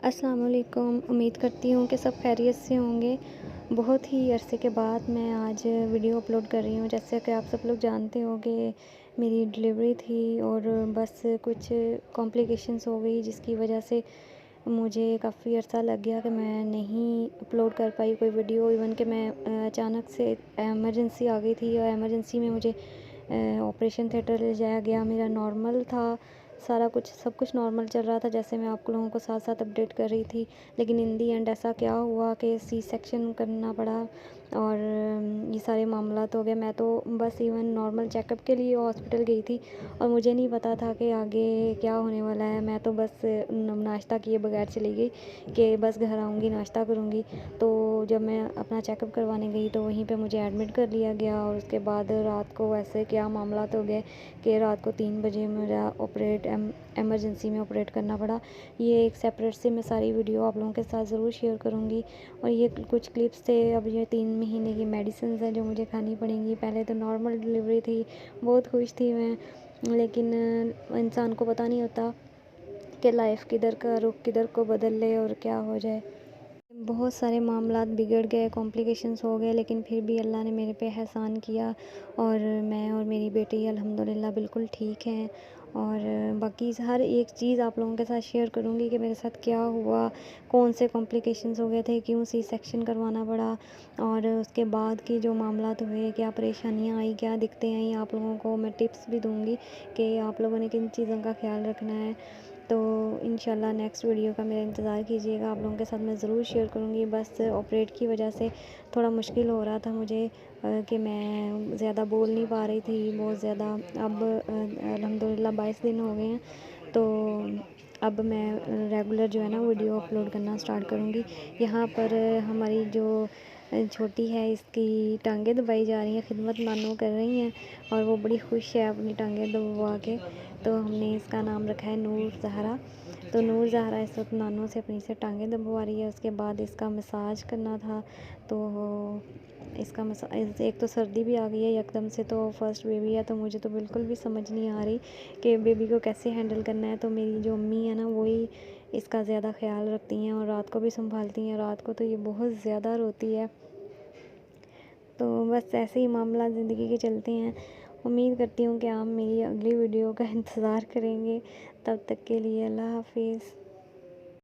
अस्सलाम वालेकुम। उम्मीद करती हूँ कि सब खैरियत से होंगे। बहुत ही अरसे के बाद मैं आज वीडियो अपलोड कर रही हूँ। जैसे कि आप सब लोग जानते हो कि मेरी डिलीवरी थी और बस कुछ कॉम्प्लिकेशंस हो गई, जिसकी वजह से मुझे काफ़ी अरसा लग गया कि मैं नहीं अपलोड कर पाई कोई वीडियो। इवन कि मैं अचानक से एमरजेंसी आ गई थी और एमरजेंसी में मुझे ऑपरेशन थिएटर ले जाया गया। मेरा नॉर्मल था, सारा कुछ सब कुछ नॉर्मल चल रहा था, जैसे मैं आप लोगों को साथ साथ अपडेट कर रही थी। लेकिन इन दी एंड ऐसा क्या हुआ कि सी सेक्शन करना पड़ा और ये सारे मामला हो गए। मैं तो बस इवन नॉर्मल चेकअप के लिए हॉस्पिटल गई थी और मुझे नहीं पता था कि आगे क्या होने वाला है। मैं तो बस नाश्ता किए बगैर चली गई कि बस घर आऊँगी नाश्ता करूँगी। तो जब मैं अपना चेकअप करवाने गई तो वहीं पे मुझे एडमिट कर लिया गया और उसके बाद रात को ऐसे क्या मामला हो गए कि रात को 3 बजे मेरा एमरजेंसी में ऑपरेट करना पड़ा। ये एक सेपरेट से मैं सारी वीडियो आप लोगों के साथ ज़रूर शेयर करूँगी। और ये कुछ क्लिप्स थे। अब ये 3 महीने की मेडिसिन हैं जो मुझे खानी पड़ेंगी। पहले तो नॉर्मल डिलीवरी थी, बहुत खुश थी मैं, लेकिन इंसान को पता नहीं होता कि लाइफ किधर का रुख किधर को बदल ले और क्या हो जाए। बहुत सारे मामलात बिगड़ गए, कॉम्प्लिकेशंस हो गए, लेकिन फिर भी अल्लाह ने मेरे पे एहसान किया और मैं और मेरी बेटी अल्हम्दुलिल्लाह बिल्कुल ठीक हैं। और बाकी हर एक चीज़ आप लोगों के साथ शेयर करूँगी कि मेरे साथ क्या हुआ, कौन से कॉम्प्लिकेशंस हो गए थे, क्यों सी सेक्शन करवाना पड़ा और उसके बाद की जो मामलात हुए, क्या परेशानियाँ आई, क्या दिक्कतें आई। आप लोगों को मैं टिप्स भी दूँगी कि आप लोगों ने किन चीज़ों का ख्याल रखना है। तो इंशाल्लाह नेक्स्ट वीडियो का मेरा इंतज़ार कीजिएगा। आप लोगों के साथ मैं ज़रूर शेयर करूँगी। बस ऑपरेट की वजह से थोड़ा मुश्किल हो रहा था मुझे कि मैं ज़्यादा बोल नहीं पा रही थी बहुत ज़्यादा। अब अल्हम्दुलिल्लाह 22 दिन हो गए हैं, तो अब मैं रेगुलर जो है ना वीडियो अपलोड करना स्टार्ट करूँगी। यहाँ पर हमारी जो छोटी है, इसकी टांगें दबाई जा रही हैं, खिदमत नानू कर रही हैं और वो बड़ी खुश है अपनी टांगें दबवा के। तो हमने इसका नाम रखा है नूर ज़हरा। तो नूर ज़हरा इस वक्त नानू से अपनी से टांगें दबवा रही है। उसके बाद इसका मसाज करना था, तो इसका एक तो सर्दी भी आ गई है एकदम से, तो फर्स्ट बेबी है, तो मुझे तो बिल्कुल भी समझ नहीं आ रही कि बेबी को कैसे हैंडल करना है। तो मेरी जो अम्मी है ना, वही इसका ज़्यादा ख्याल रखती हैं और रात को भी संभालती हैं। रात को तो ये बहुत ज़्यादा रोती है। तो बस ऐसे ही मामला ज़िंदगी के चलते हैं। उम्मीद करती हूँ कि आप मेरी अगली वीडियो का इंतज़ार करेंगे। तब तक के लिए अल्लाह हाफ़िज़।